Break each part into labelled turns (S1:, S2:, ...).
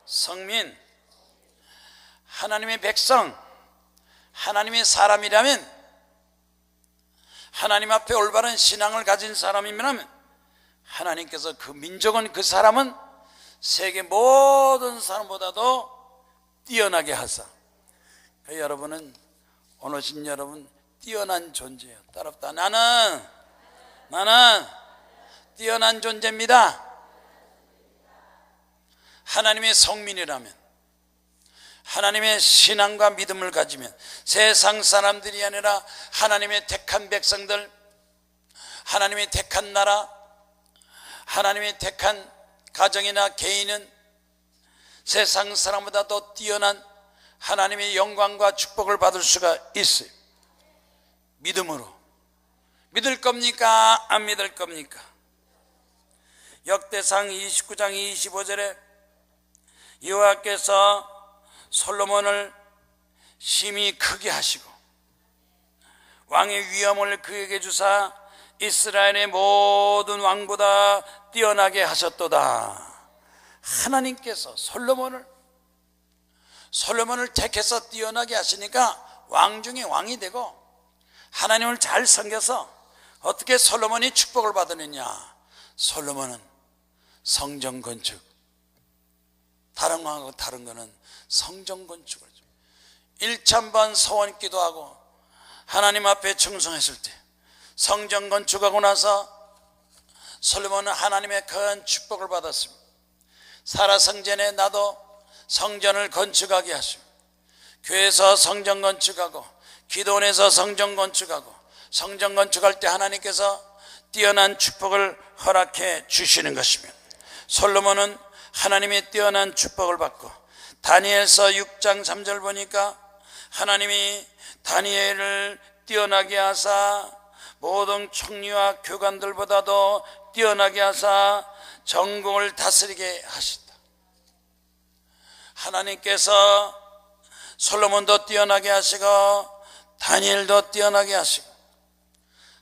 S1: 성민, 하나님의 백성, 하나님의 사람이라면, 하나님 앞에 올바른 신앙을 가진 사람이면 하나님께서 그 민족은, 그 사람은 세계 모든 사람보다도 뛰어나게 하사, 여러분은, 오늘 오신 여러분 뛰어난 존재예요. 따라합시다. 나는 뛰어난 존재입니다. 하나님의 성민이라면, 하나님의 신앙과 믿음을 가지면, 세상 사람들이 아니라 하나님의 택한 백성들, 하나님의 택한 나라, 하나님의 택한 가정이나 개인은 세상 사람보다 더 뛰어난 하나님의 영광과 축복을 받을 수가 있어요. 믿음으로. 믿을 겁니까? 안 믿을 겁니까? 역대상 29장 25절에 여호와께서 솔로몬을 심히 크게 하시고 왕의 위엄을 그에게 주사 이스라엘의 모든 왕보다 뛰어나게 하셨도다. 하나님께서 솔로몬을 택해서 뛰어나게 하시니까 왕 중에 왕이 되고, 하나님을 잘 섬겨서 어떻게 솔로몬이 축복을 받느냐. 솔로몬은 성전 건축, 다른 왕하고 다른 거는 성전 건축을 1000번 소원 기도하고 하나님 앞에 충성했을 때, 성전 건축하고 나서 솔로몬은 하나님의 큰 축복을 받았습니다. 살아생전에 나도 성전을 건축하게 하시고, 교회에서 성전 건축하고, 기도원에서 성전 건축하고, 성전 건축할 때 하나님께서 뛰어난 축복을 허락해 주시는 것입니다. 솔로몬은 하나님의 뛰어난 축복을 받고, 다니엘서 6장 3절 보니까 하나님이 다니엘을 뛰어나게 하사 모든 총리와 교관들보다도 뛰어나게 하사 전국을 다스리게 하신다. 하나님께서 솔로몬도 뛰어나게 하시고 다니엘도 뛰어나게 하시고,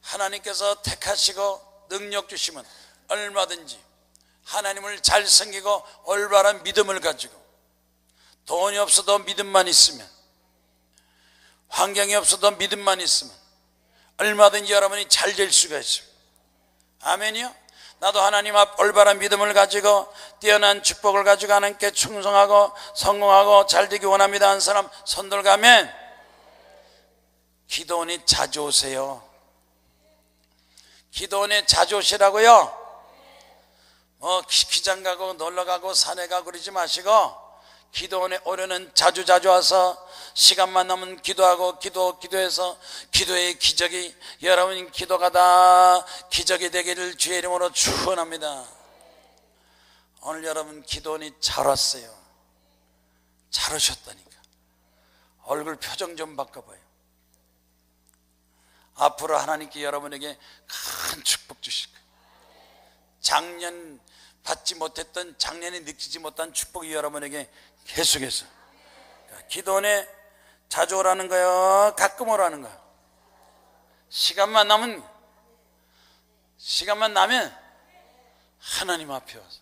S1: 하나님께서 택하시고 능력 주시면 얼마든지 하나님을 잘 섬기고 올바른 믿음을 가지고, 돈이 없어도 믿음만 있으면, 환경이 없어도 믿음만 있으면 얼마든지 여러분이 잘 될 수가 있어요. 아멘이요? 나도 하나님 앞 올바른 믿음을 가지고 뛰어난 축복을 가지고 하나님께 충성하고 성공하고 잘 되기 원합니다 하는 사람 손 들가면, 기도원이 자주 오세요. 기도원에 자주 오시라고요. 기장 가고 놀러 가고 산에 가고 그러지 마시고, 기도원에 오려는 자주 와서 시간만 나면 기도하고 기도해서 기도의 기적이, 여러분 기도가 다 기적이 되기를 주의 이름으로 축원합니다. 오늘 여러분 기도원이 잘 왔어요. 잘 오셨다니까. 얼굴 표정 좀 바꿔봐요. 앞으로 하나님께 여러분에게 큰 축복 주실 거예요. 작년 받지 못했던, 작년에 느끼지 못한 축복이 여러분에게 계속해서. 기도원에 자주 오라는 거요, 가끔 오라는 거요? 시간만 나면 하나님 앞에 와서,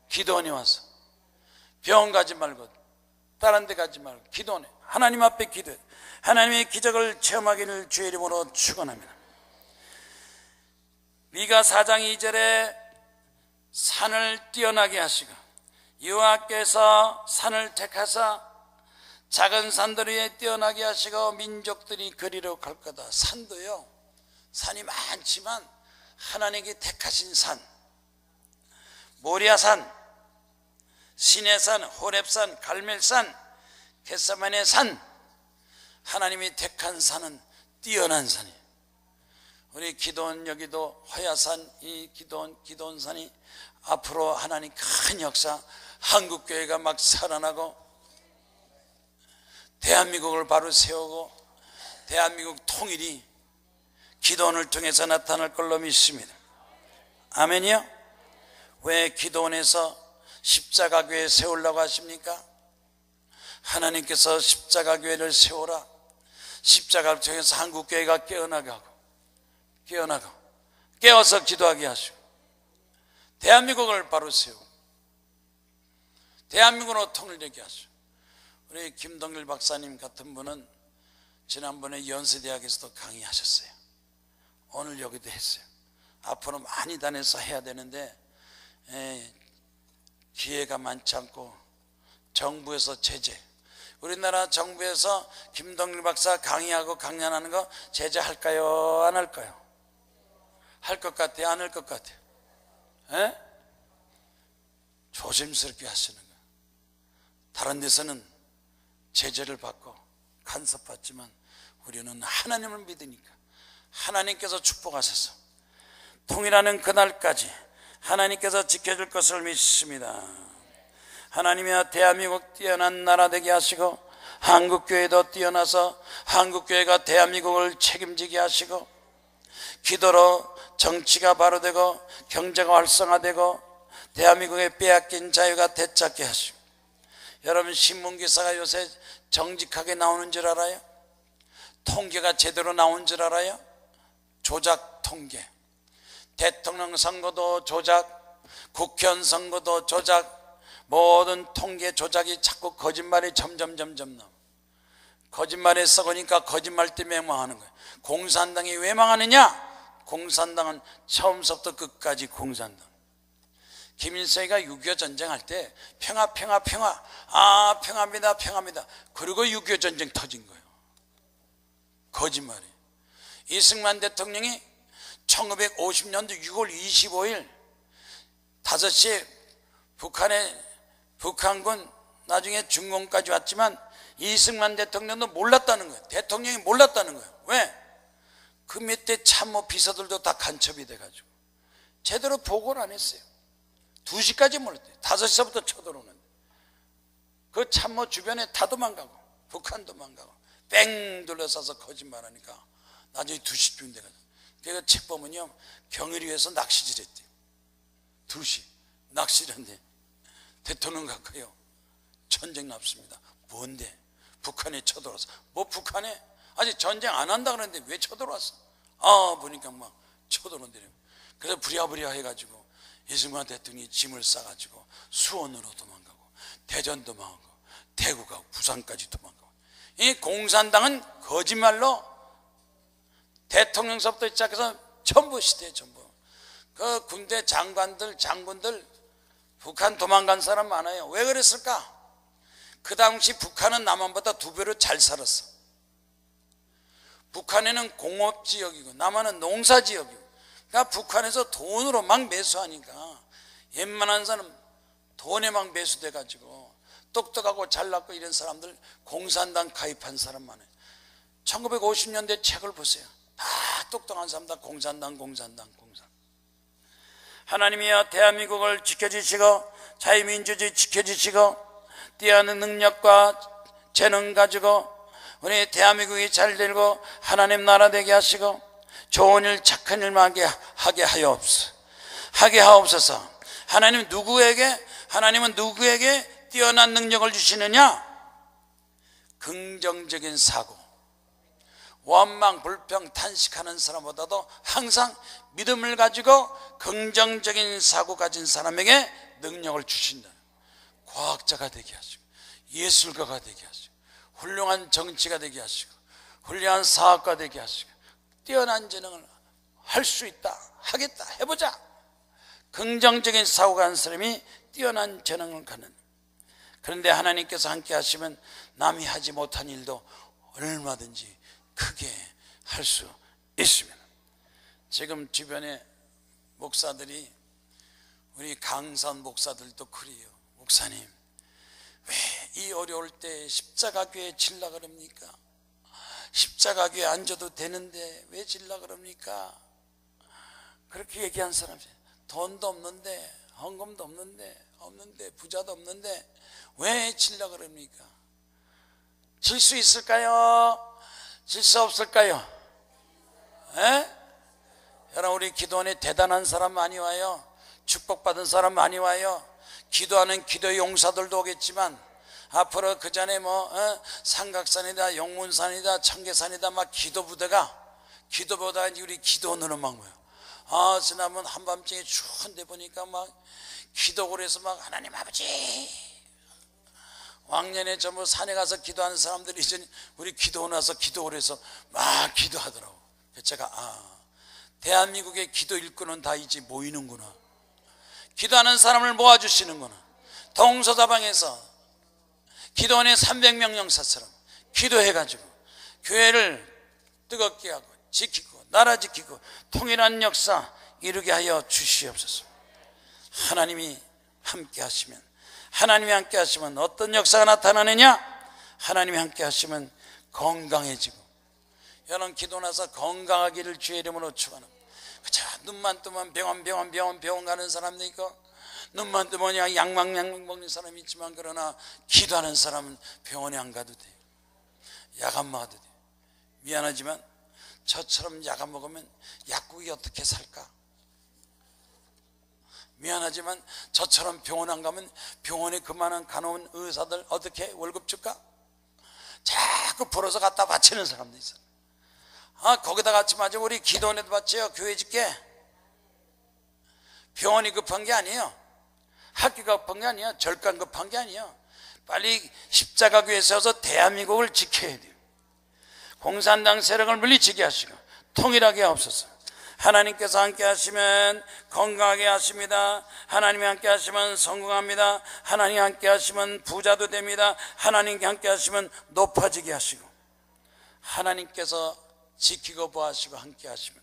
S1: 기도원에 와서, 병원 가지 말고 다른 데 가지 말고 기도원에 하나님 앞에 기도해 하나님의 기적을 체험하기를 주의 이름으로 축원합니다. 미가 4장 2절에 산을 뛰어나게 하시고, 여호와께서 산을 택하사 작은 산들 위에 뛰어나게 하시고 민족들이 그리로 갈 거다. 산도요, 산이 많지만 하나님께 택하신 산, 모리아산, 시내산, 호렙산, 갈멜산, 겟세마네 산, 하나님이 택한 산은 뛰어난 산이에요. 우리 기도원, 여기도 화야산, 이 기도원산이 앞으로 하나님 큰 역사, 한국교회가 막 살아나고 대한민국을 바로 세우고 대한민국 통일이 기도원을 통해서 나타날 걸로 믿습니다. 아멘이요? 왜 기도원에서 십자가교회 세우려고 하십니까? 하나님께서 십자가교회를 세우라, 십자가를 통해서 한국교회가 깨어서 기도하게 하시고 대한민국을 바로 세우고 대한민국으로 통일되게 하시고, 우리 김동길 박사님 같은 분은 지난번에 연세대학에서도 강의하셨어요. 오늘 여기도 했어요. 앞으로 많이 다녀서 해야 되는데 기회가 많지 않고 정부에서 제재, 우리나라 정부에서 김동길 박사 강의하고 강연하는 거 제재할까요? 안 할까요? 할 것 같아요? 안 할 것 같아요? 에? 조심스럽게 하시는 거예요. 다른 데서는 제재를 받고 간섭받지만 우리는 하나님을 믿으니까 하나님께서 축복하셔서 통일하는 그날까지 하나님께서 지켜줄 것을 믿습니다. 하나님이여, 대한민국 뛰어난 나라 되게 하시고 한국교회도 뛰어나서 한국교회가 대한민국을 책임지게 하시고 기도로 정치가 바로 되고 경제가 활성화되고 대한민국의 빼앗긴 자유가 되찾게 하시고, 여러분 신문기사가 요새 정직하게 나오는 줄 알아요? 통계가 제대로 나온 줄 알아요? 조작 통계. 대통령 선거도 조작, 국회의원 선거도 조작, 모든 통계 조작이 자꾸 거짓말이 점점 나와. 거짓말에 썩으니까 거짓말 때문에 망하는 거예요. 공산당이 왜 망하느냐? 공산당은 처음부터 끝까지 공산당. 김일성이가 6.25 전쟁할 때 평화 평화입니다. 그리고 6.25 전쟁 터진 거예요. 거짓말이. 이승만 대통령이 1950년도 6월 25일 5시에 북한군 나중에 중공까지 왔지만 이승만 대통령도 몰랐다는 거예요. 대통령이 몰랐다는 거예요. 왜? 그 밑에 참모 비서들도 다 간첩이 돼가지고 제대로 보고를 안 했어요. 2시까지 몰랐대요. 5시부터 쳐들어오는데 그 참모 주변에 다 도망가고 북한 도망가고 뺑 둘러싸서 거짓말하니까 나중에 2시쯤 돼가지고, 그래서 책 보면요, 경의리에서 낚시질 했대요. 2시 낚시를 대통령 가까이요, 전쟁 났습니다. 뭔데? 북한에 쳐들어왔어. 뭐 북한에? 아직 전쟁 안 한다 그러는데 왜 쳐들어왔어? 보니까 막 쳐들어온대. 그래서 부랴부랴 해가지고 이승만 대통령이 짐을 싸가지고 수원으로 도망가고 대전 도망가고 대구 가고 부산까지 도망가고. 이 공산당은 거짓말로 대통령서부터 시작해서 전부 시대에 전부 그 군대 장군들 북한 도망간 사람 많아요. 왜 그랬을까? 그 당시 북한은 남한보다 2배로 잘 살았어. 북한에는 공업지역이고 남한은 농사지역이고, 그러니까 북한에서 돈으로 막 매수하니까 웬만한 사람 돈에 막 매수돼가지고 똑똑하고 잘났고 이런 사람들 공산당 가입한 사람 많아요. 1950년대 책을 보세요. 다 똑똑한 사람 다 공산당. 하나님이여, 대한민국을 지켜주시고 자유민주주의 지켜주시고 뛰어난 능력과 재능 가지고 우리 대한민국이 잘 되고 하나님 나라 되게 하시고 좋은 일 착한 일만 하게 하옵소서. 하나님은 누구에게 뛰어난 능력을 주시느냐? 긍정적인 사고, 원망 불평 탄식하는 사람보다도 항상 믿음을 가지고 긍정적인 사고 가진 사람에게 능력을 주신다. 과학자가 되게 하시고 예술가가 되게 하시고 훌륭한 정치가 되게 하시고 훌륭한 사업가 되게 하시고 뛰어난 재능을 할 수 있다, 하겠다, 해보자. 긍정적인 사고 가는 사람이 뛰어난 재능을 갖는. 그런데 하나님께서 함께 하시면 남이 하지 못한 일도 얼마든지 크게 할 수 있습니다. 지금 주변에 목사들이, 우리 강산 목사들도 그래요. 목사님, 왜 이 어려울 때 십자가 교회 질라 그럽니까? 십자가 교회 앉아도 되는데 왜 질라 그럽니까? 그렇게 얘기한 사람이, 돈도 없는데 헌금도 없는데 부자도 없는데 왜 질라 그럽니까? 질 수 있을까요? 질 수 없을까요? 여러분, 우리 기도원에 대단한 사람 많이 와요. 축복받은 사람 많이 와요. 기도하는 기도의 용사들도 오겠지만 앞으로 그 전에 삼각산이다, 용문산이다, 청계산이다 막 기도보다가 우리 기도원으로 막 모여. 지난번 한밤중에 추운데 보니까 막 기도골에서 막 하나님 아버지 왕년에 전부 산에 가서 기도하는 사람들이 이제 우리 기도 나서 기도를 해서 막 기도하더라고. 제가 대한민국의 기도 일꾼은 다 이제 모이는구나. 기도하는 사람을 모아주시는구나. 동서다방에서 기도원의 300명 영사처럼 기도해가지고 교회를 뜨겁게 하고 지키고 나라 지키고 통일한 역사 이루게 하여 주시옵소서. 하나님이 함께 하시면, 하나님이 함께 하시면 어떤 역사가 나타나느냐? 하나님이 함께 하시면 건강해지고, 여러분 기도 나서 건강하기를 주의 이름으로 축원합니다. 그저 눈만 뜨면 병원 가는 사람도 있고, 눈만 뜨면 약만 먹는 사람이 있지만, 그러나 기도하는 사람은 병원에 안 가도 돼요. 약 안 먹어도 돼요. 미안하지만 저처럼 약 안 먹으면 약국이 어떻게 살까? 미안하지만 저처럼 병원 안 가면 병원에 그만한 간호원 의사들 어떻게 월급 줄까? 자꾸 벌어서 갖다 바치는 사람도 있어요. 거기다 같이 맞아. 우리 기도원에도 바쳐요. 교회 짓게. 병원이 급한 게 아니에요. 학교가 급한 게 아니에요. 절간 급한 게 아니에요. 빨리 십자가 교회에 서서 대한민국을 지켜야 돼요. 공산당 세력을 물리치게 하시고 통일하게 하옵소서. 하나님께서 함께 하시면 건강하게 하십니다. 하나님이 함께 하시면 성공합니다. 하나님이 함께 하시면 부자도 됩니다. 하나님께 함께 하시면 높아지게 하시고, 하나님께서 지키고 보호하시고 함께 하시면,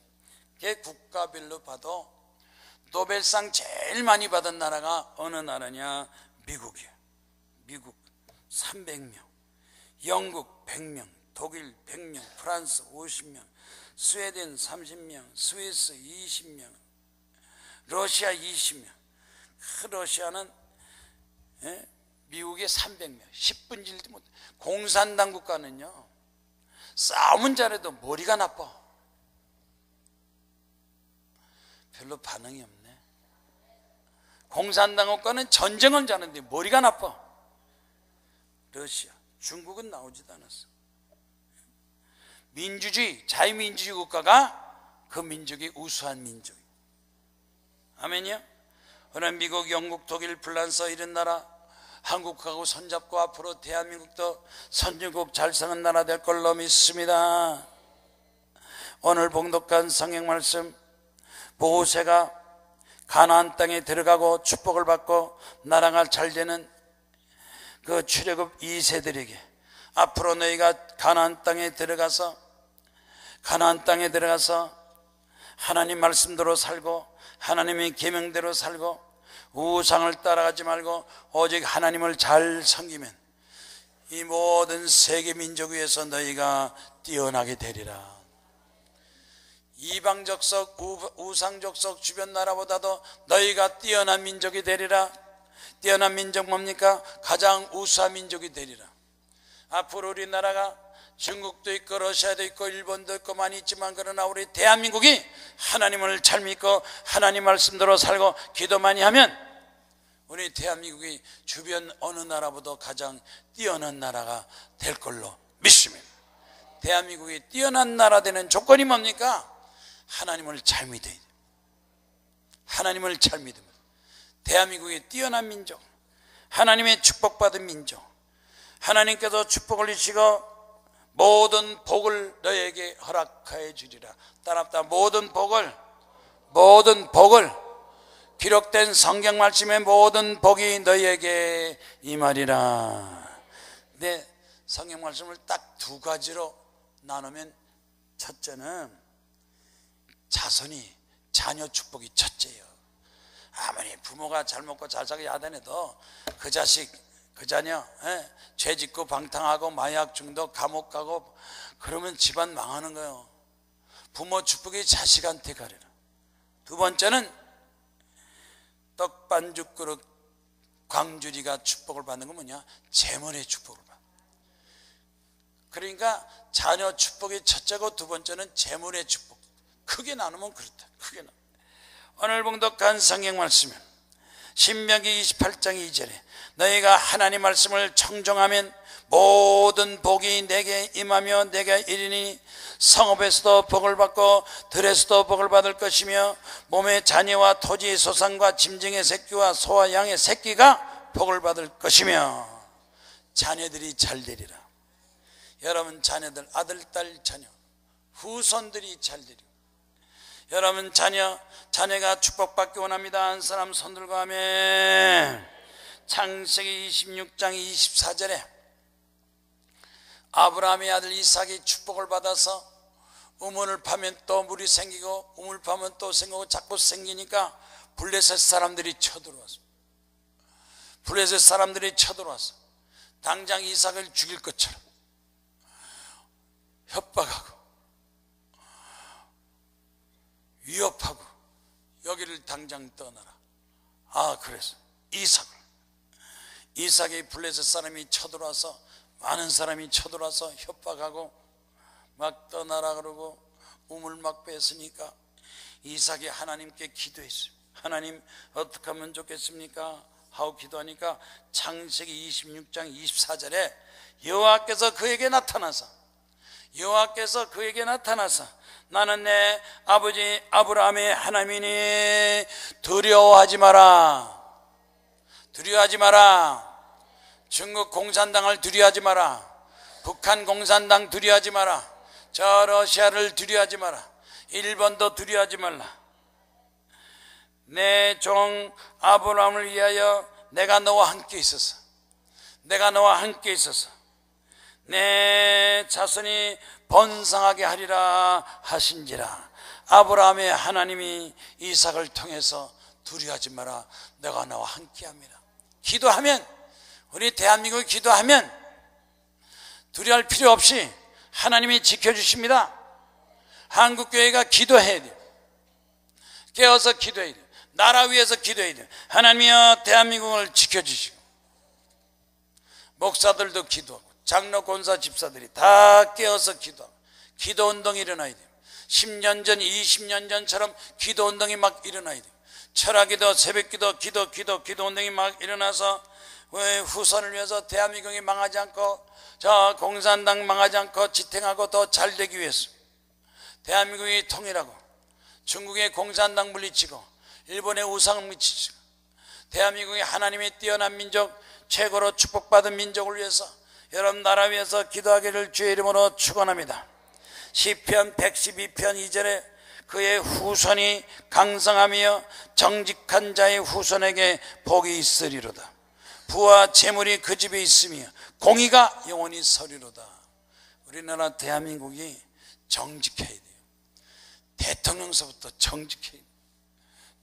S1: 국가별로 봐도 노벨상 제일 많이 받은 나라가 어느 나라냐? 미국이에요. 미국 300명, 영국 100명, 독일 100명, 프랑스 50명, 스웨덴 30명, 스위스 20명, 러시아 20명. 러시아는 미국의 300명, 10분질도 못. 공산당 국가는요, 싸움은 잘해도 머리가 나빠. 별로 반응이 없네. 공산당 국가는 전쟁은 잘하는데 머리가 나빠. 러시아, 중국은 나오지도 않았어. 민주주의, 자유민주주의 국가가 그 민족이 우수한 민족이에요. 아멘이요? 그러나 미국, 영국, 독일, 프랑스 이런 나라 한국하고 손잡고 앞으로 대한민국도 선진국 잘 사는 나라 될 걸로 믿습니다. 오늘 봉독한 성경 말씀, 모세가 가나안 땅에 들어가고 축복을 받고 나라가 잘 되는 그 출애굽 2세들에게 앞으로 너희가 가나안 땅에 들어가서 하나님 말씀대로 살고 하나님의 계명대로 살고 우상을 따라가지 말고 오직 하나님을 잘 섬기면 이 모든 세계 민족 위에서 너희가 뛰어나게 되리라. 이방적석, 우상적석 주변 나라보다도 너희가 뛰어난 민족이 되리라. 뛰어난 민족 뭡니까? 가장 우수한 민족이 되리라. 앞으로 우리나라가 중국도 있고 러시아도 있고 일본도 있고 많이 있지만, 그러나 우리 대한민국이 하나님을 잘 믿고 하나님 말씀대로 살고 기도 많이 하면 우리 대한민국이 주변 어느 나라보다 가장 뛰어난 나라가 될 걸로 믿습니다. 대한민국이 뛰어난 나라 되는 조건이 뭡니까? 하나님을 잘 믿어야 돼요. 하나님을 잘 믿으면 대한민국이 뛰어난 민족, 하나님의 축복받은 민족, 하나님께서 축복을 주시고 모든 복을 너에게 허락하여 주리라. 따라합다. 모든 복을 기록된 성경 말씀의 모든 복이 너에게 임하리라. 근데 성경 말씀을 딱 두 가지로 나누면, 첫째는 자녀 축복이 첫째예요. 아무리 부모가 잘 먹고 잘 살고 야단해도 그 자식, 그 자녀 죄 짓고 방탕하고 마약 중독 감옥 가고 그러면 집안 망하는 거예요. 부모 축복이 자식한테 가리라. 두 번째는 떡반죽 그릇 광주리가 축복을 받는 건 뭐냐? 재물의 축복을 받는. 그러니까 자녀 축복이 첫째고 두 번째는 재물의 축복. 크게 나누면 그렇다. 크게 나누면. 오늘 봉독한 성경 말씀은 신명기 28장 2절에 너희가 하나님 말씀을 청종하면 모든 복이 내게 임하며 내게 이르니 성읍에서도 복을 받고 들에서도 복을 받을 것이며 몸의 자녀와 토지의 소산과 짐승의 새끼와 소와 양의 새끼가 복을 받을 것이며. 자녀들이 잘 되리라. 여러분 자녀들, 아들, 딸, 자녀, 후손들이 잘 되리라. 여러분 자녀가 축복받기 원합니다. 한 사람 손 들고 아멘. 창세기 26장 24절에 아브라함의 아들 이삭이 축복을 받아서 우물을 파면 또 물이 생기고 우물 파면 또 생기고 자꾸 생기니까 블레셋 사람들이 쳐들어왔어. 블레셋 사람들이 쳐들어왔어. 당장 이삭을 죽일 것처럼 협박하고 위협하고 여기를 당장 떠나라. 그래서 이삭이 블레셋 사람이 쳐들어와서 많은 사람이 쳐들어와서 협박하고 막 떠나라 그러고 우물 막 뺐으니까 이삭이 하나님께 기도했어요. 하나님 어떻게 하면 좋겠습니까? 하고 기도하니까 창세기 26장 24절에 여호와께서 그에게 나타나서 나는 내 아버지 아브라함의 하나님이니 두려워하지 마라. 중국 공산당을 두려워하지 마라. 북한 공산당 두려워하지 마라. 저 러시아를 두려워하지 마라. 일본도 두려워하지 말라. 내 종 아브라함을 위하여 내가 너와 함께 있어서 내 자손이 번성하게 하리라 하신지라. 아브라함의 하나님이 이삭을 통해서 두려워하지 마라. 내가 너와 함께합니다. 기도하면, 우리 대한민국이 기도하면 두려워할 필요 없이 하나님이 지켜주십니다. 한국교회가 기도해야 돼요. 깨어서 기도해야 돼요. 나라 위해서 기도해야 돼요. 하나님이여 대한민국을 지켜주시고, 목사들도 기도하고 장로 권사 집사들이 다 깨어서 기도하고 기도운동이 일어나야 돼요. 10년 전 20년 전처럼 기도운동이 막 일어나야 돼요. 철학기도 새벽기도 기도운동이 막 일어나서 후손을 위해서 대한민국이 망하지 않고 저 공산당 망하지 않고 지탱하고 더 잘 되기 위해서 대한민국이 통일하고 중국의 공산당 물리치고 일본의 우상을 물리치고 대한민국이 하나님의 뛰어난 민족, 최고로 축복받은 민족을 위해서 여러분 나라 위해서 기도하기를 주의 이름으로 축원합니다. 시편 112편 2절에 그의 후손이 강성하며 정직한 자의 후손에게 복이 있으리로다. 부와 재물이 그 집에 있으며 공의가 영원히 서리로다. 우리나라 대한민국이 정직해야 돼요. 대통령서부터 정직해야 돼요.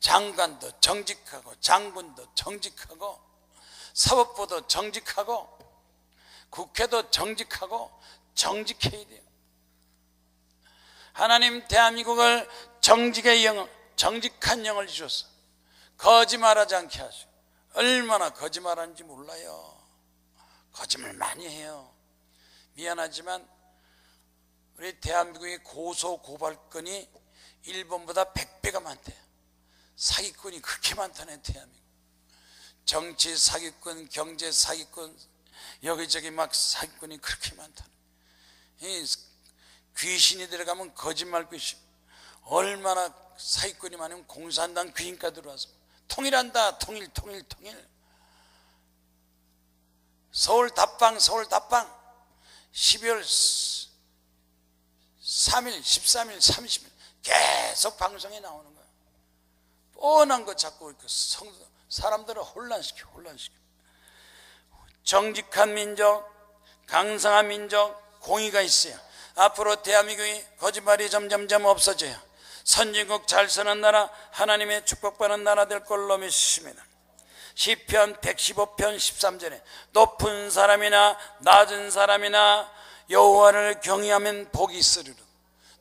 S1: 장관도 정직하고 장군도 정직하고 사법부도 정직하고 국회도 정직해야 돼요. 하나님 대한민국을 정직한 영을 주셔서 거짓말하지 않게 하시고, 얼마나 거짓말하는지 몰라요. 거짓말 많이 해요. 미안하지만 우리 대한민국의 고소 고발건이 일본보다 100배가 많대요. 사기꾼이 그렇게 많다네. 대한민국 정치 사기꾼, 경제 사기꾼, 여기저기 막 사기꾼이 그렇게 많다네. 귀신이 들어가면 거짓말 귀신, 얼마나 사기꾼이 많으면 공산당 귀인가 들어와서 통일한다, 통일. 서울 답방 12월 3일, 13일, 30일 계속 방송에 나오는 거야. 뻔한 거 자꾸 사람들을 혼란시켜. 정직한 민족, 강성한 민족, 공의가 있어요. 앞으로 대한민국이 거짓말이 점점점 없어져요. 선진국 잘 사는 나라, 하나님의 축복받는 나라 될 걸로 믿습니다. 시편 115편 13절에 높은 사람이나 낮은 사람이나 여호와를 경외하면 복이 있으리로다.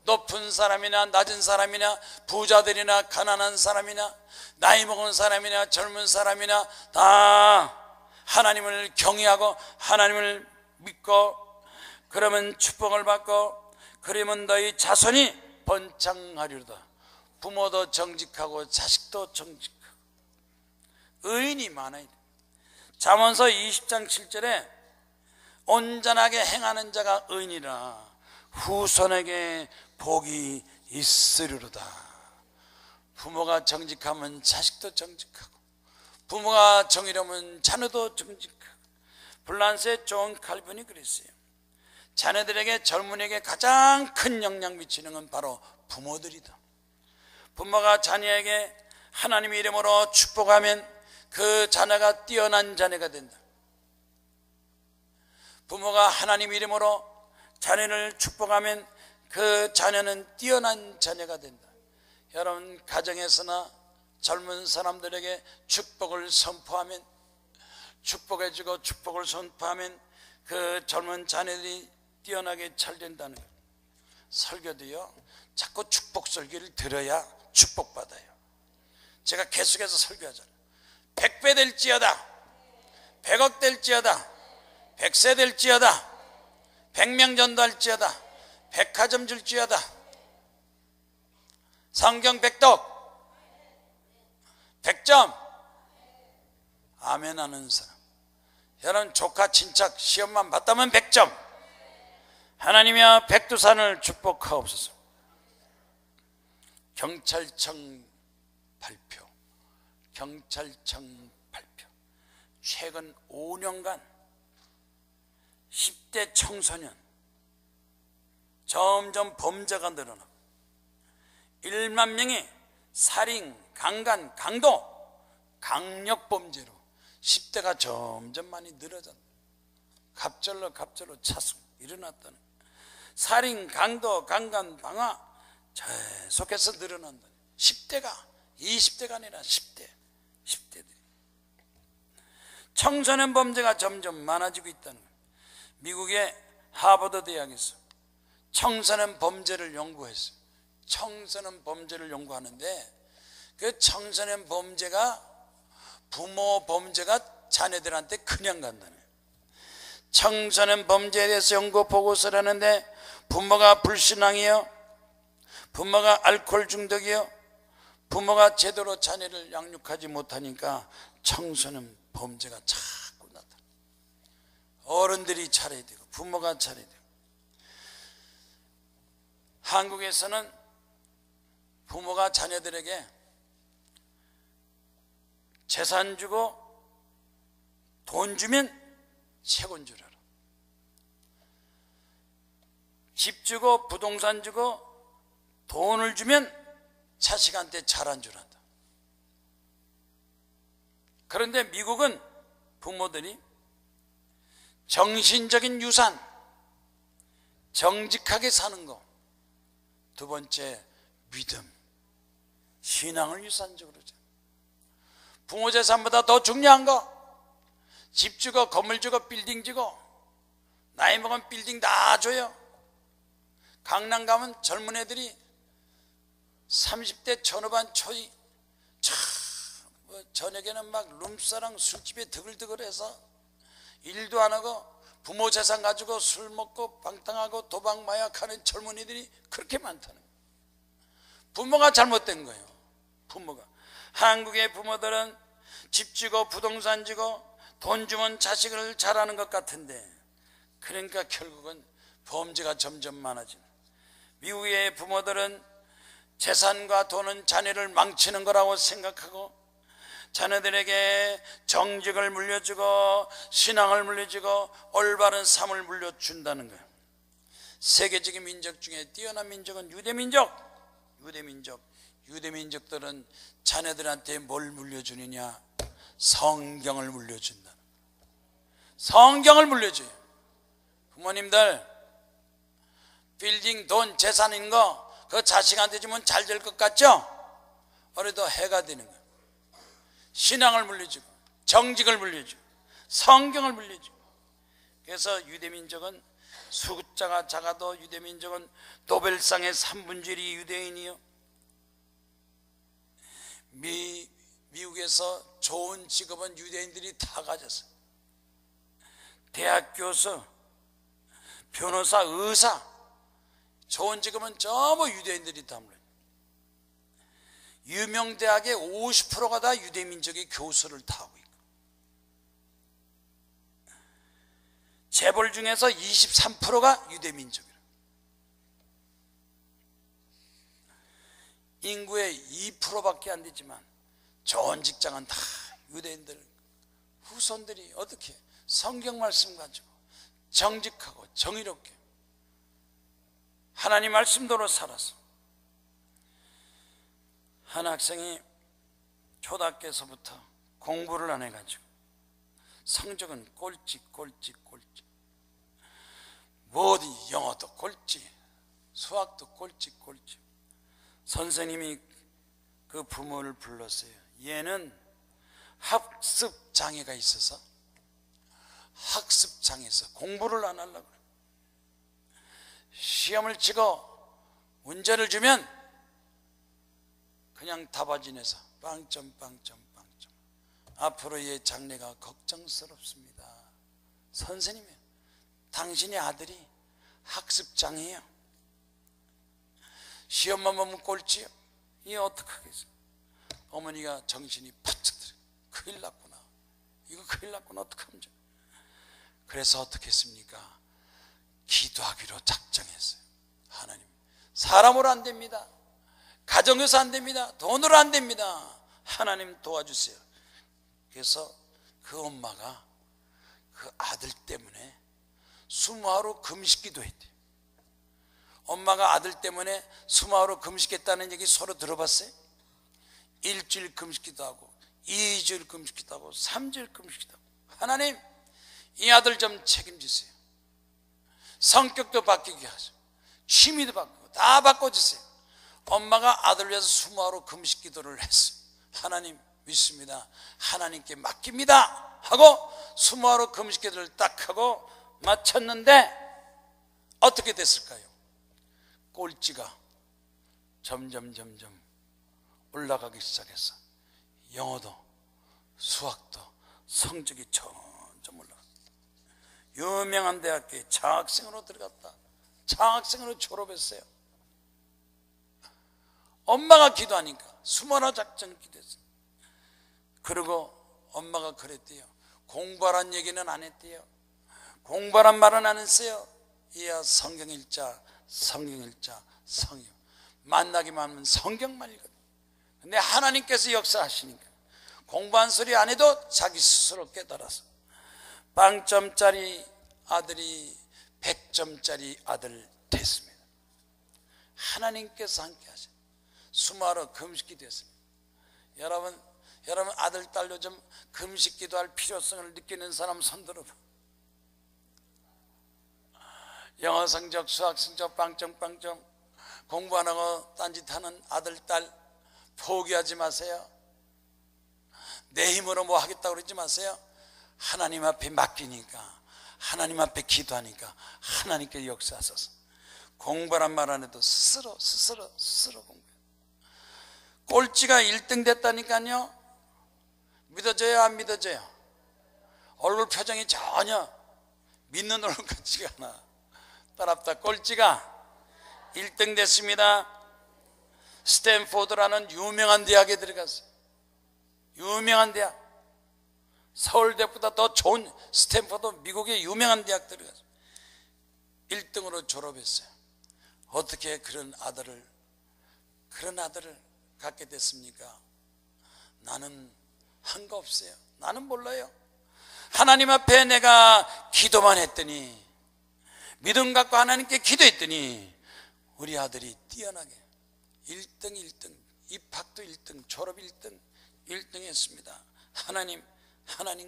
S1: 높은 사람이나 낮은 사람이나 부자들이나 가난한 사람이나 나이 먹은 사람이나 젊은 사람이나 다 하나님을 경외하고 하나님을 믿고 그러면 축복을 받고 그러면 너희 자손이 번창하리로다. 부모도 정직하고 자식도 정직하고 의인이 많아야 돼. 잠언서 20장 7절에 온전하게 행하는 자가 의인이라 후손에게 복이 있으리로다. 부모가 정직하면 자식도 정직하고, 부모가 정의로우면 자녀도 정직하고, 블란셋 존 칼빈이 그랬어요. 자녀들에게, 젊은이에게 가장 큰 영향 미치는 건 바로 부모들이다. 부모가 자녀에게 하나님의 이름으로 축복하면 그 자녀가 뛰어난 자녀가 된다. 부모가 하나님 이름으로 자녀를 축복하면 그 자녀는 뛰어난 자녀가 된다. 여러분, 가정에서나 젊은 사람들에게 축복을 선포하면, 축복해주고 축복을 선포하면 그 젊은 자녀들이 뛰어나게 잘 된다는 거예요. 설교도요, 자꾸 축복 설교를 들어야 축복받아요. 제가 계속해서 설교하잖아요. 100배 될지어다, 100억 될지어다, 100세 될지어다, 100명 전도할지어다, 백화점 줄지어다, 성경 100독 100점 아멘 하는 사람. 여러분, 조카 친척 시험만 봤다면 100점. 하나님이여 백두산을 축복하옵소서. 경찰청 발표, 경찰청 발표. 최근 5년간 10대 청소년 점점 범죄가 늘어나고 1만 명이 살인, 강간, 강도, 강력범죄로 10대가 점점 많이 늘어졌다. 갑절로 차수 일어났다는, 살인, 강도, 강간, 방화 계속해서 늘어난다. 10대가 20대가 아니라 10대들이. 청소년 범죄가 점점 많아지고 있다는 거예요. 미국의 하버드 대학에서 청소년 범죄를 연구했어요. 청소년 범죄를 연구하는데 그 청소년 범죄가, 부모 범죄가 자녀들한테 그냥 간다는 거예요. 청소년 범죄에 대해서 연구 보고서를 하는데 부모가 불신앙이요, 부모가 알코올 중독이요, 부모가 제대로 자녀를 양육하지 못하니까 청소년 범죄가 자꾸 나타나. 어른들이 잘해야 되고 부모가 잘해야 되고. 한국에서는 부모가 자녀들에게 재산 주고 돈 주면 최고인 줄 알아. 집 주고 부동산 주고 돈을 주면 자식한테 잘한 줄 안다. 그런데 미국은 부모들이 정신적인 유산, 정직하게 사는 거, 두 번째 믿음, 신앙을 유산적으로 줘. 부모 재산보다 더 중요한 거, 집 주고 건물 주고 빌딩 주고, 나이 먹은 빌딩 다 줘요. 강남 가면 젊은 애들이 30대 전후반 초이 저녁에는 막 룸사랑 술집에 드글드글해서 일도 안 하고 부모 재산 가지고 술 먹고 방탕하고 도박 마약하는 젊은이들이 그렇게 많다는 거예요. 부모가 잘못된 거예요. 부모가. 한국의 부모들은 집 주고 부동산 주고 돈 주면 자식을 잘하는 것 같은데, 그러니까 결국은 범죄가 점점 많아지는. 미국의 부모들은 재산과 돈은 자녀를 망치는 거라고 생각하고 자녀들에게 정직을 물려주고 신앙을 물려주고 올바른 삶을 물려준다는 거예요. 세계적인 민족 중에 뛰어난 민족은 유대민족. 유대민족들은 자녀들한테 뭘 물려주느냐? 성경을 물려준다. 성경을 물려줘요. 부모님들, 빌딩, 돈, 재산인 거 그 자식한테 주면 잘 될 것 같죠? 그래도 해가 되는 거예요. 신앙을 물려주고 정직을 물려주고 성경을 물려주고. 그래서 유대민족은 숫자가 작아도 유대민족은 노벨상의 3분의 1이 유대인이요. 미국에서 좋은 직업은 유대인들이 다 가졌어요. 대학 교수, 변호사, 의사, 좋은 직업은 전부 유대인들이 다 물어요. 유명 대학의 50%가 다 유대민족의 교수를 다 하고 있고, 재벌 중에서 23%가 유대민족이라. 인구의 2%밖에 안 되지만 좋은 직장은 다 유대인들 후손들이 어떻게 성경 말씀 가지고 정직하고 정의롭게 하나님 말씀대로 살아서, 한 학생이 초등학교에서부터 공부를 안 해가지고 성적은 꼴찌. 뭐든 영어도 꼴찌, 수학도 꼴찌. 선생님이 그 부모를 불렀어요. 얘는 학습 장애가 있어서 학습장애에서 공부를 안 하려고 그래요. 시험을 치고 문제를 주면 그냥 답안지 내서 빵점. 앞으로 얘 장래가 걱정스럽습니다. 선생님, 당신의 아들이 학습장애예요. 시험만 보면 꼴찌요. 이게 어떡하겠어요? 어머니가 정신이 바짝 들어요. 큰일 났구나. 이거 큰일 났구나. 어떡하면 좋아. 그래서 어떻게 했습니까? 기도하기로 작정했어요. 하나님, 사람으로 안 됩니다. 가정에서 안 됩니다. 돈으로 안 됩니다. 하나님 도와주세요. 그래서 그 엄마가 그 아들 때문에 20하루 금식기도 했대요. 엄마가 아들 때문에 20하루 금식했다는 얘기 서로 들어봤어요? 일주일 금식기도 하고 2주일 금식기도 하고 3주일 금식기도 하고, 하나님 이 아들 좀 책임지세요. 성격도 바뀌게 하세요. 취미도 바꾸고 다 바꿔주세요. 엄마가 아들 위해서 20하루 금식기도를 했어요. 하나님 믿습니다. 하나님께 맡깁니다 하고 20하루 금식기도를 딱 하고 마쳤는데 어떻게 됐을까요? 꼴찌가 점점 올라가기 시작했어. 영어도 수학도 성적이 점점 올라갔어. 유명한 대학교에 장학생으로 들어갔다. 장학생으로 졸업했어요. 엄마가 기도하니까 수모나 작전 기도했어요. 그리고 엄마가 그랬대요. 공부하란 얘기는 안 했대요. 공부하란 말은 안 했어요. 이야 성경 읽자. 성경 만나기만 하면 성경만 읽거든. 근데 하나님께서 역사하시니까 공부한 소리 안 해도 자기 스스로 깨달아서 빵점짜리 아들이 100점짜리 아들 됐습니다. 하나님께서 함께 하셔. 수마로 금식기도 했습니다. 여러분 아들 딸도 좀 금식기도 할 필요성을 느끼는 사람 손 들어봐. 영어 성적, 수학 성적 빵점 공부 안 하고 딴짓하는 아들 딸 포기하지 마세요. 내 힘으로 뭐 하겠다고 그러지 마세요. 하나님 앞에 맡기니까, 하나님 앞에 기도하니까 하나님께 역사하소서. 공부란 말 안 해도 스스로 공부해요. 꼴찌가 1등 됐다니까요. 믿어져요 안 믿어져요? 얼굴 표정이 전혀 믿는 얼굴 같지가 않아. 따랍다. 꼴찌가 1등 됐습니다. 스탠포드라는 유명한 대학에 들어갔어요. 유명한 대학, 서울대보다 더 좋은 스탠포드, 미국의 유명한 대학 들어갔어요. 1등으로 졸업했어요. 어떻게 그런 아들을 갖게 됐습니까? 나는 한 거 없어요. 나는 몰라요. 하나님 앞에 내가 기도만 했더니, 믿음 갖고 하나님께 기도했더니 우리 아들이 뛰어나게 1등, 입학도 1등, 졸업 1등 했습니다. 하나님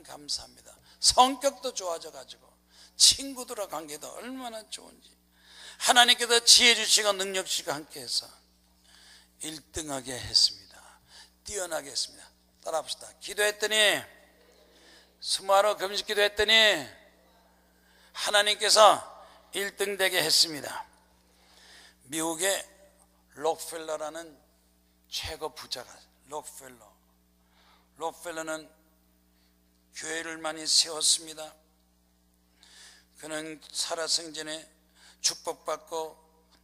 S1: 감사합니다. 성격도 좋아져 가지고 친구들과 관계도 얼마나 좋은지 하나님께서 지혜 주시고 능력 주시고 함께해서 1등하게 했습니다. 뛰어나게 했습니다. 따라합시다. 기도했더니, 수마로 금식 기도했더니 하나님께서 1등 되게 했습니다. 미국의 록펠러라는 최고 부자가, 록펠러는 교회를 많이 세웠습니다. 그는 살아생전에 축복받고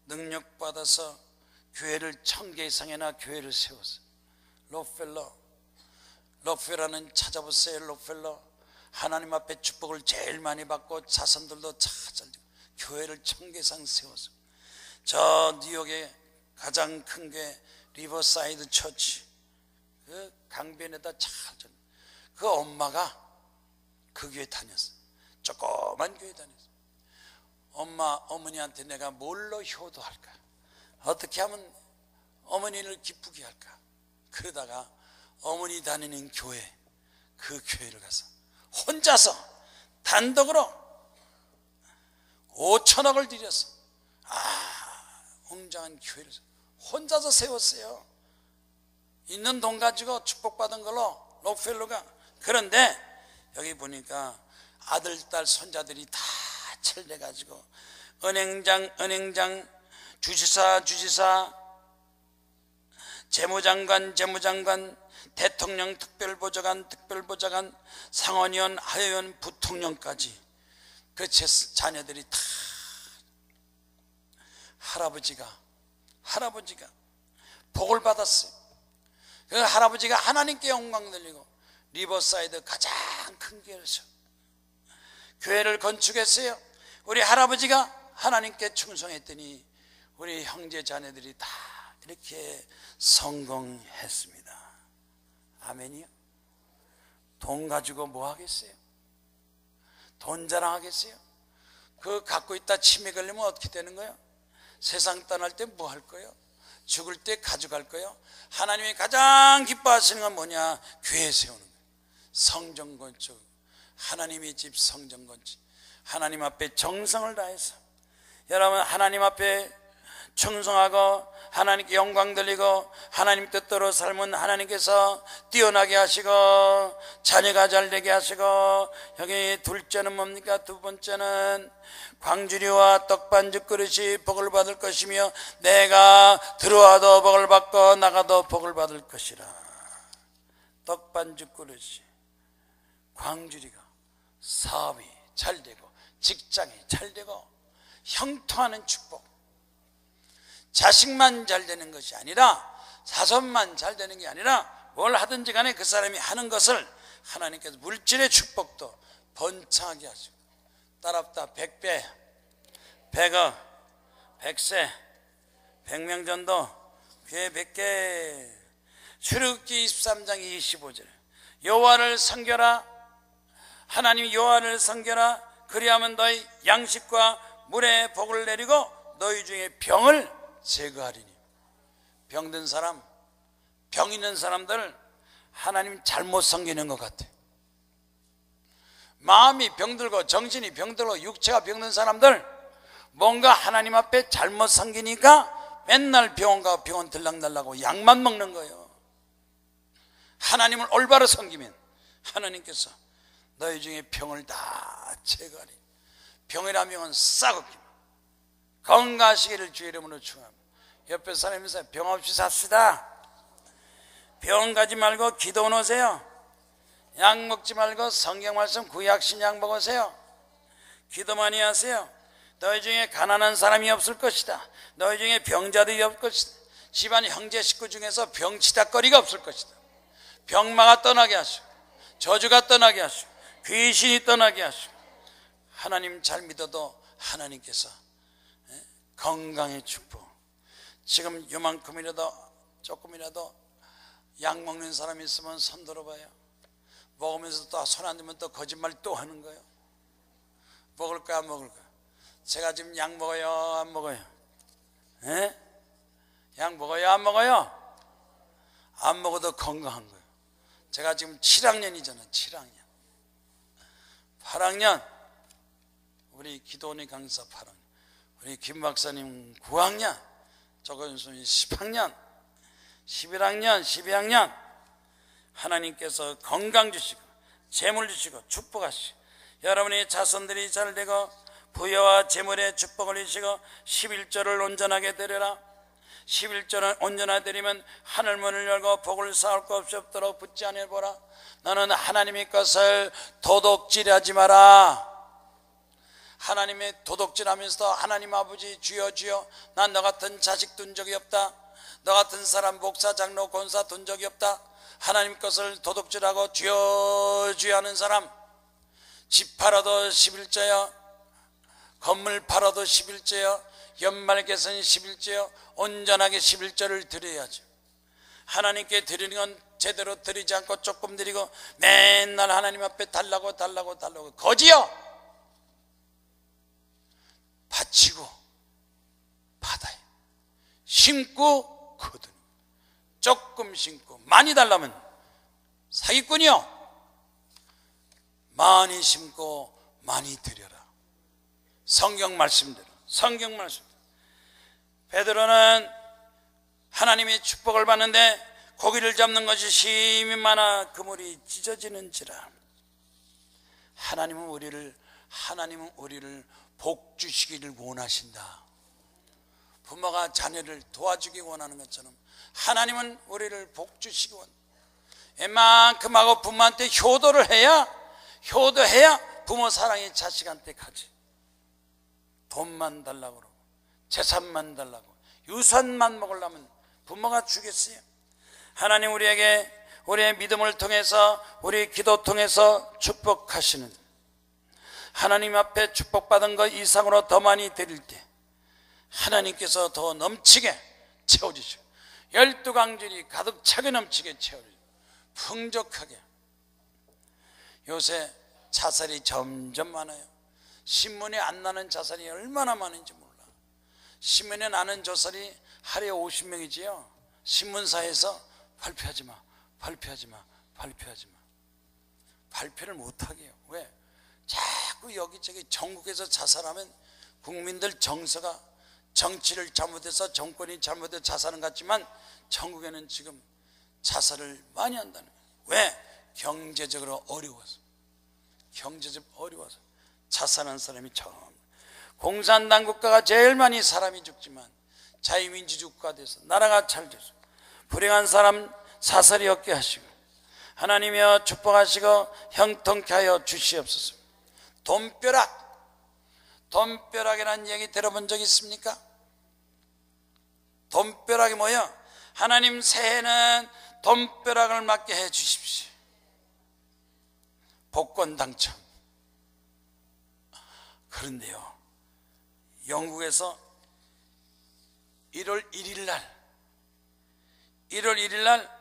S1: 능력받아서 교회를 1000개 이상이나 교회를 세웠어요. 록펠러는 찾아보세요. 록펠러 하나님 앞에 축복을 제일 많이 받고 자손들도 잘 교회를 1000개 이상 세웠어요. 저 뉴욕의 가장 큰 게 리버사이드 처치, 그 강변에다 그 엄마가 그 교회 다녔어요. 조그만 교회 다녔어요. 어머니한테 내가 뭘로 효도할까? 어떻게 하면 어머니를 기쁘게 할까? 그러다가 어머니 다니는 교회, 그 교회를 가서 혼자서 단독으로 5천억을 들여서 웅장한 교회를 혼자서 세웠어요. 있는 돈 가지고 축복받은 걸로 록펠러가. 그런데 여기 보니까 아들, 딸, 손자들이 다 철내가지고 은행장, 주지사, 재무장관, 대통령 특별보좌관, 상원의원, 하의원, 부통령까지 그 자녀들이 다 할아버지가 복을 받았어요. 그 할아버지가 하나님께 영광 돌리고 리버사이드 가장 큰 교회를 건축했어요. 우리 할아버지가 하나님께 충성했더니 우리 형제 자녀들이 다 이렇게 성공했습니다. 아멘이요? 돈 가지고 뭐 하겠어요? 돈 자랑하겠어요? 그거 갖고 있다 치매 걸리면 어떻게 되는 거예요? 세상 떠날 때 뭐 할 거예요? 죽을 때 가져갈 거예요? 하나님이 가장 기뻐하시는 건 뭐냐? 교회 세우는 거예요. 성전 건축, 하나님의 집 성전 건축. 하나님 앞에 정성을 다해서 여러분 하나님 앞에 충성하고 하나님께 영광 돌리고 하나님 뜻대로 삶은 하나님께서 뛰어나게 하시고 자녀가 잘되게 하시고, 여기 둘째는 뭡니까? 두 번째는 광주리와 떡반죽 그릇이 복을 받을 것이며 내가 들어와도 복을 받고 나가도 복을 받을 것이라. 떡반죽 그릇이, 광주리가 사업이 잘되고 직장이 잘되고 형통하는 축복. 자식만 잘되는 것이 아니라 자손만 잘되는 게 아니라 뭘 하든지 간에 그 사람이 하는 것을 하나님께서 물질의 축복도 번창하게 하시고, 따랍다 100배, 100억, 100세, 100명전도, 교회 100개. 출애굽기 23장 25절 여호와를 섬겨라. 하나님 여호와를 섬겨라. 그리하면 너희 양식과 물에 복을 내리고 너희 중에 병을 제거하리니. 병든 사람, 병 있는 사람들 하나님 잘못 섬기는 것 같아. 마음이 병들고 정신이 병들고 육체가 병든 사람들 뭔가 하나님 앞에 잘못 섬기니까 맨날 병원 가고 병원 들락날락하고 약만 먹는 거예요. 하나님을 올바로 섬기면 하나님께서 너희 중에 병을 다 제거하리. 병이라 병은 싹 없기만 건강하시기를 주의 이름으로 축원합니다. 옆에 사람이서 병 없이 삽시다. 병 가지 말고 기도 오세요. 약 먹지 말고 성경 말씀 구약 신약 먹으세요. 기도 많이 하세요. 너희 중에 가난한 사람이 없을 것이다. 너희 중에 병자들이 없을 것이다. 집안 형제 식구 중에서 병치다거리가 없을 것이다. 병마가 떠나게 하시고 저주가 떠나게 하시고 귀신이 떠나게 하시고, 하나님 잘 믿어도 하나님께서 건강의 축복. 지금 요만큼이라도 조금이라도 약 먹는 사람이 있으면 손 들어봐요. 먹으면서 또 손 안 들면 또 거짓말 또 하는 거예요. 먹을까 안 먹을까? 제가 지금 약 먹어요 안 먹어요? 약 먹어요 안 먹어요? 안 먹어도 건강한 거예요. 제가 지금 7학년이잖아. 7학년 8학년 우리 기도원의 강사 8학년, 우리 김 박사님 9학년, 조건순이 10학년, 11학년, 12학년. 하나님께서 건강 주시고 재물 주시고 축복하시고 여러분의 자손들이 잘되고 부여와 재물의 축복을 주시고 11조를 온전하게 드려라. 11조는 온전하게 드리면 하늘문을 열고 복을 쌓을 것 없이 없도록 붙지 않을 보라. 너는 하나님의 것을 도둑질하지 마라. 하나님의 도둑질하면서도 하나님 아버지 주여 주여 난 너 같은 자식 둔 적이 없다. 너 같은 사람 목사 장로 권사 둔 적이 없다. 하나님 것을 도둑질하고 주여 주여 하는 사람, 집 팔아도 11조여, 건물 팔아도 11조여, 연말 개선 11조여, 온전하게 11조를 드려야죠. 하나님께 드리는 건 제대로 드리지 않고 조금 드리고 맨날 하나님 앞에 달라고 거지요. 바치고 받아요. 심고 거두는. 조금 심고 많이 달라면 사기꾼이요. 많이 심고 많이 드려라. 성경 말씀대로. 베드로는 하나님의 축복을 받는데 고기를 잡는 것이 심히 많아 그물이 찢어지는지라. 하나님은 우리를 복 주시기를 원하신다. 부모가 자녀를 도와주기 원하는 것처럼 하나님은 우리를 복 주시기 원한다. 웬만큼하고 부모한테 효도해야 부모 사랑이 자식한테 가지. 돈만 달라고 그러고 재산만 달라고 유산만 먹으려면 부모가 주겠어요? 하나님 우리에게 우리의 믿음을 통해서 우리 기도 통해서 축복하시는, 하나님 앞에 축복받은 것 이상으로 더 많이 드릴 때 하나님께서 더 넘치게 채워주시고 12강줄이 가득 차게 넘치게 채워주시고 풍족하게. 요새 자살이 점점 많아요. 신문에 안 나는 자살이 얼마나 많은지 몰라. 신문에 나는 자살이 하루에 50명이지요 신문사에서 발표하지 마. 발표를 못하게 해요. 왜? 자꾸 여기저기 전국에서 자살하면 국민들 정서가 정치를 잘못해서 정권이 잘못해서 자살은 같지만 전국에는 지금 자살을 많이 한다는 거예요. 왜? 경제적으로 어려워서 자살한 사람이 처음. 공산당 국가가 제일 많이 사람이 죽지만 자유민주주의 국가 돼서 나라가 잘 돼서 불행한 사람 사살이 없게 하시고 하나님이여 축복하시고 형통케 하여 주시옵소서. 돈벼락이라는 얘기 들어본 적 있습니까? 돈벼락이 뭐예요? 하나님 새해는 돈벼락을 맞게 해 주십시오. 복권 당첨. 그런데요, 영국에서 1월 1일 날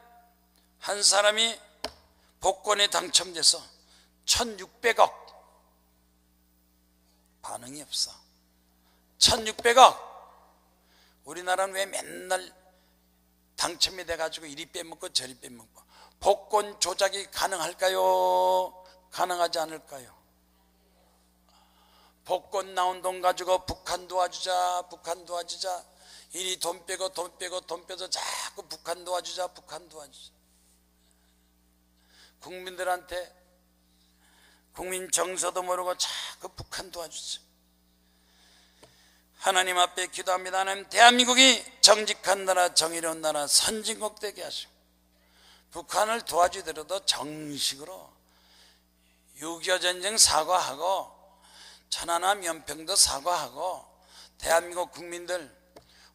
S1: 한 사람이 복권에 당첨돼서 1600억. 반응이 없어. 1600억. 우리나라는 왜 맨날 당첨이 돼가지고 이리 빼먹고 저리 빼먹고. 복권 조작이 가능할까요? 가능하지 않을까요? 복권 나온 돈 가지고 북한 도와주자. 이리 돈 빼서 자꾸 북한 도와주자. 국민들한테 국민 정서도 모르고 자꾸 북한 도와주자. 하나님 앞에 기도합니다. 하나님, 대한민국이 정직한 나라, 정의로운 나라, 선진국 되게 하시고 북한을 도와주더라도 정식으로 6.25 전쟁 사과하고 천안함 연평도 사과하고 대한민국 국민들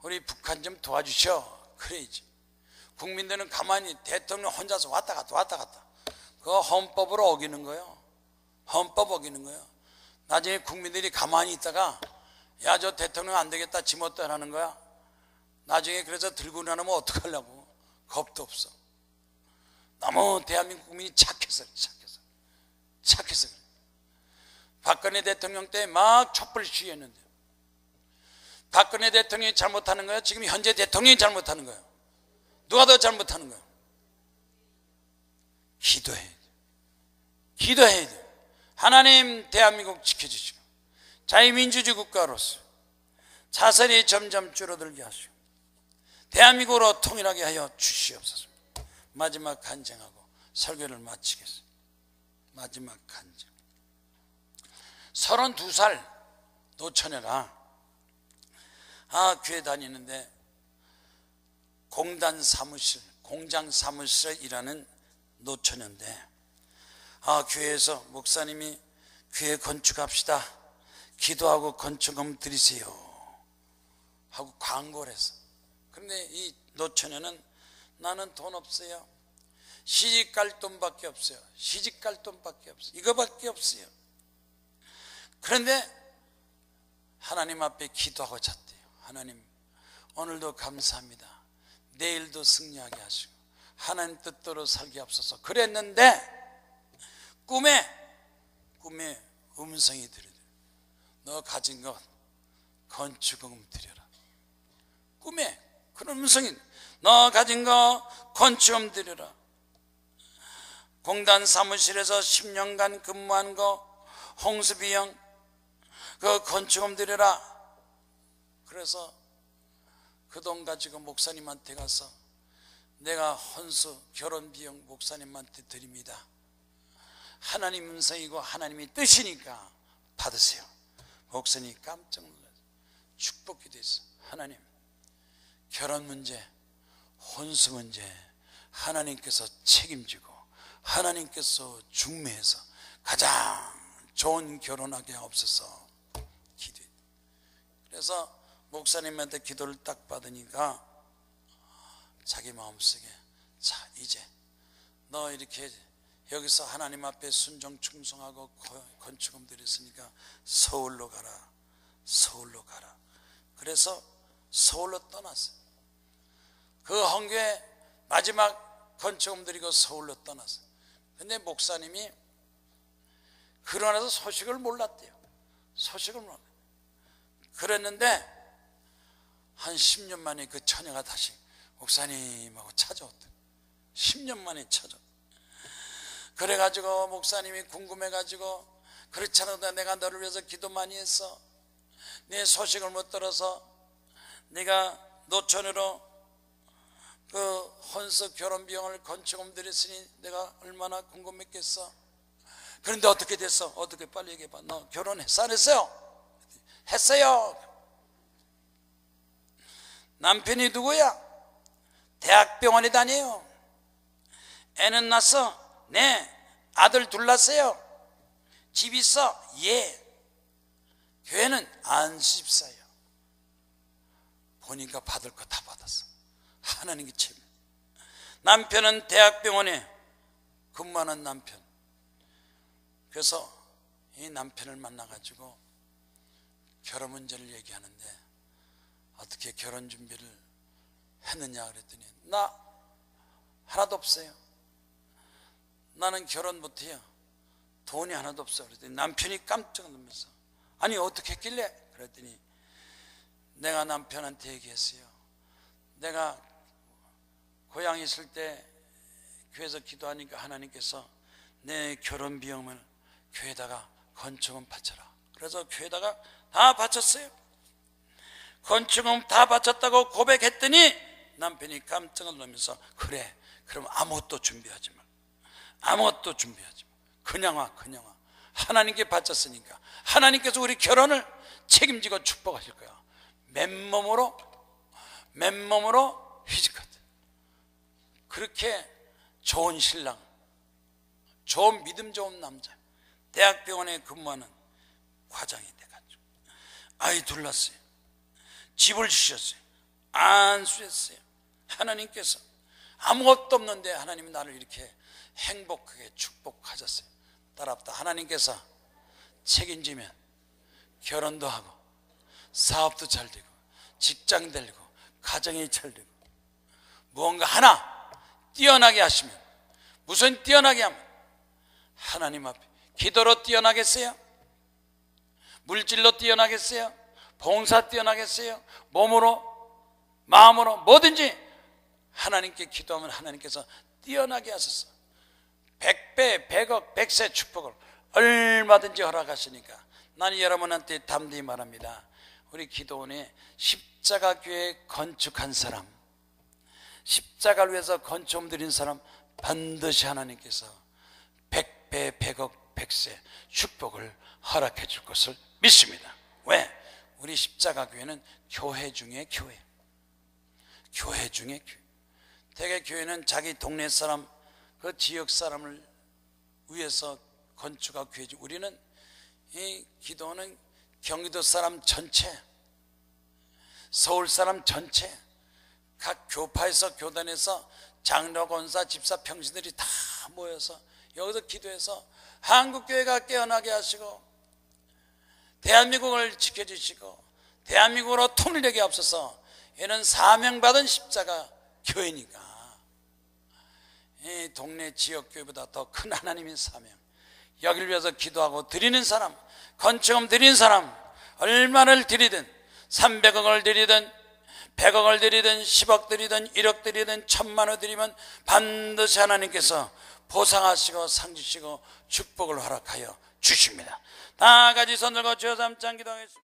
S1: 우리 북한 좀 도와주셔. 그래야지. 국민들은 가만히 대통령 혼자서 왔다 갔다 그거 헌법으로 어기는 거예요. 헌법 어기는 거예요. 나중에 국민들이 가만히 있다가 야, 저 대통령 안 되겠다 지멋대로 하는 거야. 나중에 그래서 들고 나면 어떡하려고. 겁도 없어. 너무 대한민국 국민이 착해서 박근혜 대통령 때 막 촛불 시위했는데 박근혜 대통령이 잘못하는 거예요? 지금 현재 대통령이 잘못하는 거예요? 누가 더 잘못하는 거예요? 기도해야 돼요. 하나님, 대한민국 지켜주시고 자유민주주의 국가로서 자살이 점점 줄어들게 하시고 대한민국으로 통일하게 하여 주시옵소서. 마지막 간증하고 설교를 마치겠습니다. 마지막 간증. 32살 노처녀가 교회 다니는데 공장 사무실에 일하는 노처녀인데 교회에서 목사님이 교회 건축합시다. 기도하고 건축금 드리세요 하고 광고를 했어. 그런데 이 노처녀는 나는 돈 없어요. 시집갈 돈밖에 없어요. 이거밖에 없어요. 그런데 하나님 앞에 기도하고 잤대요. 하나님, 오늘도 감사합니다. 내일도 승리하게 하시고 하나님 뜻대로 살게 하옵소서. 그랬는데 꿈에 음성이 들으더라. 너 가진 것 건축금 드려라. 꿈에 그런 음성이, 너 가진 거 건축금 드려라. 공단 사무실에서 10년간 근무한 거 홍수비용 그 건축금 드려라. 그래서 그 돈 가지고 목사님한테 가서 내가 혼수 결혼비용 목사님한테 드립니다. 하나님 음성이고 하나님이 뜻이니까 받으세요. 목사님이 깜짝 놀라서 축복 기도했어. 하나님, 결혼 문제, 혼수 문제 하나님께서 책임지고 하나님께서 중매해서 가장 좋은 결혼하게 하옵소서 기도해. 그래서 목사님한테 기도를 딱 받으니까 자기 마음속에, 자 이제 너 이렇게 여기서 하나님 앞에 순종 충성하고 건축금 드렸으니까 서울로 가라. 서울로 가라. 그래서 서울로 떠났어요. 그 헌교회 마지막 건축금 드리고 서울로 떠났어요. 근데 목사님이 그러나서 소식을 몰랐대요. 소식을 몰랐대요. 그랬는데 한 10년 만에 그 처녀가 다시 목사님하고 찾아왔대요. 10년 만에 찾아왔대요. 그래가지고 목사님이 궁금해가지고, 그렇잖아, 내가 너를 위해서 기도 많이 했어. 네 소식을 못 들어서 네가 노천으로 그 혼수 결혼비용을 건축금 드렸으니 내가 얼마나 궁금했겠어. 그런데 어떻게 됐어? 어떻게, 빨리 얘기해봐. 너 결혼했어 안 했어요? 했어요. 남편이 누구야? 대학병원에 다녀요. 애는 낳았어? 네. 아들 둘 낳았어요? 집 있어? 예. 교회는 안식사예요. 보니까 받을 거 다 받았어. 하나님께 책임. 남편은 대학병원에 근무하는 남편. 그래서 이 남편을 만나가지고 결혼 문제를 얘기하는데, 어떻게 결혼 준비를 했느냐 그랬더니, 나 하나도 없어요. 나는 결혼 못해요. 돈이 하나도 없어. 그랬더니 남편이 깜짝 놀라면서, 아니 어떻게 했길래? 그랬더니 내가 남편한테 얘기했어요. 내가 고향에 있을 때 교회에서 기도하니까 하나님께서 내 결혼 비용을 교회에다가 건축금 바쳐라. 그래서 교회에다가 다 바쳤어요. 건축금 다 바쳤다고 고백했더니 남편이 깜짝 놀라면서, 그래 그럼 아무것도 준비하지 마. 아무것도 준비하지 마. 그냥 와. 하나님께 바쳤으니까 하나님께서 우리 결혼을 책임지고 축복하실 거야. 맨몸으로 휘짓거든. 그렇게 좋은 신랑, 좋은 믿음 좋은 남자, 대학병원에 근무하는 과장이 돼가지고 아이 둘 낳았어요. 집을 주셨어요. 안수했어요. 하나님께서 아무것도 없는데 하나님이 나를 이렇게 행복하게 축복하셨어요. 따라붙다 하나님께서 책임지면 결혼도 하고 사업도 잘 되고 직장 되고 가정이 잘 되고 무언가 하나 뛰어나게 하시면, 무슨 뛰어나게 하면 하나님 앞에 기도로 뛰어나겠어요? 물질로 뛰어나겠어요? 봉사 뛰어나겠어요? 몸으로 마음으로 뭐든지 하나님께 기도하면 하나님께서 뛰어나게 하셨어. 100배, 100억, 100세 축복을 얼마든지 허락하시니까 나는 여러분한테 담대히 말합니다. 우리 기도원에 십자가 교회 건축한 사람, 십자가를 위해서 건축금 드린 사람 반드시 하나님께서 100배, 100억, 100세 축복을 허락해 줄 것을 믿습니다. 왜? 우리 십자가 교회는 교회 중에 교회, 교회 중에 교회. 대개 교회는 자기 동네 사람, 그 지역 사람을 위해서 건축한 교회지. 우리는 이 기도는 경기도 사람 전체, 서울 사람 전체, 각 교파에서 교단에서 장로, 권사, 집사, 평신들이 다 모여서 여기서 기도해서 한국교회가 깨어나게 하시고 대한민국을 지켜주시고 대한민국으로 통일되게 하옵소서. 얘는 사명받은 십자가 교회니까 이 동네 지역교회보다 더 큰 하나님의 사명, 여기를 위해서 기도하고 드리는 사람, 건축금 드리는 사람, 얼마를 드리든 300억을 드리든 100억을 드리든 10억 드리든 1억 드리든 1000만원 드리면 반드시 하나님께서 보상하시고 상 주시고 축복을 허락하여 주십니다. 다 같이 손 들고 주여 삼창 기도하겠습니다.